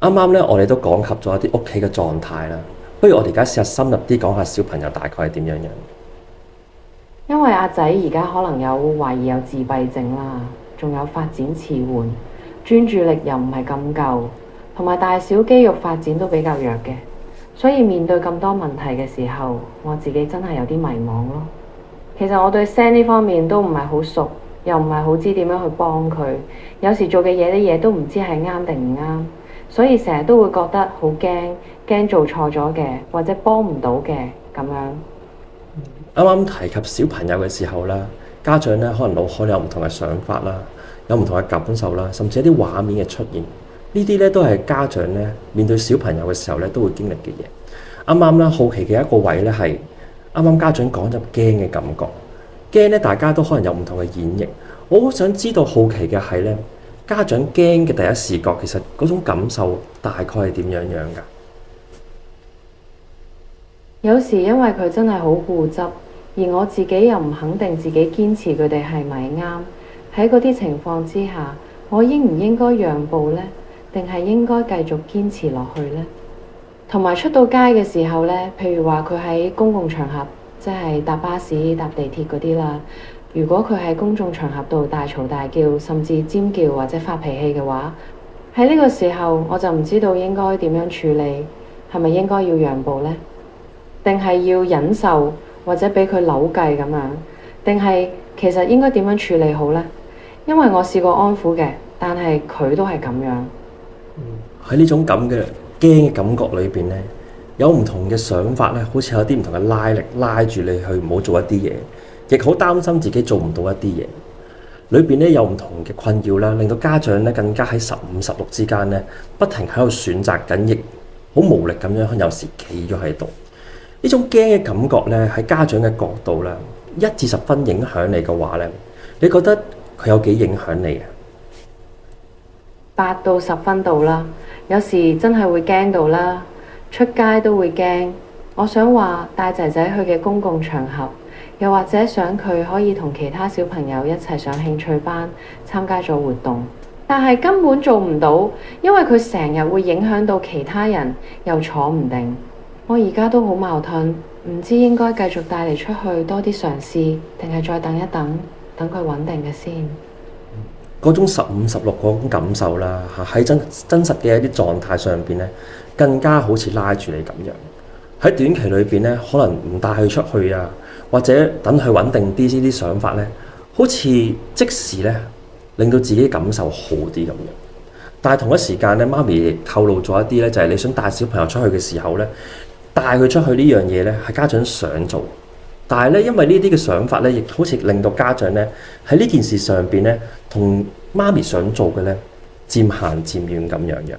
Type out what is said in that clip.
啱啱咧，我哋都講及咗一啲屋企嘅狀態啦。不如我哋而家試下深入啲講下小朋友大概係點樣樣。因為阿仔而家可能有懷疑有自閉症啦，仲有發展遲緩，專注力又唔係咁夠，同埋大小肌肉發展都比較弱嘅，所以面對咁多問題嘅時候，我自己真係有啲迷茫咯。其實我對 SEN 呢方面都唔係好熟，又唔係好知點樣去幫佢，有時做嘅嘢都唔知係啱定唔啱，所以成日都會覺得好驚做錯咗嘅，或者幫唔到嘅咁樣。啱啱提及小朋友嘅時候啦，家長咧可能腦海有唔同嘅想法啦，有唔同嘅感受啦，甚至一啲畫面嘅出現，呢啲咧都係家長咧面對小朋友嘅時候咧都會經歷嘅嘢。啱啱啦，好奇嘅一個位咧係啱啱家長講咗驚嘅感覺，驚咧大家都可能有唔同嘅演繹。我好想知道，好奇嘅係咧家長驚嘅第一視覺，其實嗰種感受大概係點樣樣㗎？有時因為佢真係好固執，而我自己又唔肯定自己堅持佢哋係咪啱。喺嗰啲情況之下，我應唔應該讓步呢？定係應該繼續堅持落去呢？同埋出到街嘅時候呢，譬如話佢喺公共場合，即係搭巴士、搭地鐵嗰啲啦。如果佢喺公眾場合度大嘈大叫，甚至尖叫或者發脾氣嘅話，喺呢個時候我就唔知道應該點樣處理，係咪應該要讓步呢？定係要忍受或者俾佢扭計咁樣？定係其實應該點樣處理好呢？因為我試過安撫嘅，但係佢都係咁樣。喺呢種咁嘅驚嘅感覺裏邊咧，有唔同嘅想法咧，好似有啲唔同嘅拉力拉住你去唔好做一啲嘢，亦好擔心自己做唔到一啲嘢。裏邊咧有唔同嘅困擾啦，令到家長咧更加喺15、16之間咧，不停喺度選擇緊，亦好無力咁樣，有時企咗喺度。呢種驚嘅感覺咧，喺家長嘅角度咧，1至10分影響你嘅話咧，你覺得佢有幾影響你啊？8到10分度啦，有時真係會驚到啦，出街都會驚。我想話帶仔仔去嘅公共場合，又或者想佢可以同其他小朋友一齊上興趣班，參加咗活動，但係根本做唔到，因為佢成日會影響到其他人，又坐唔定。我而家都好矛盾，唔知應該繼續帶嚟出去多啲嘗試，定係再等一等，等佢穩定嘅先。嗰種15、16嗰種感受啦，喺真實嘅一啲狀態上邊咧，更加好似拉住你咁樣。喺短期裏邊咧，可能唔帶佢出去啊，或者等佢穩定啲呢啲想法咧，好似即時咧令到自己感受好啲咁樣。但係同一時間咧，媽咪亦透露咗一啲咧，就係你想帶小朋友出去嘅時候咧，帶佢出去呢樣嘢咧，係家長想做，但係咧，因為呢啲嘅想法咧，亦好似令到家長咧喺呢件事上邊咧，同媽咪想做嘅咧漸行漸遠咁樣樣。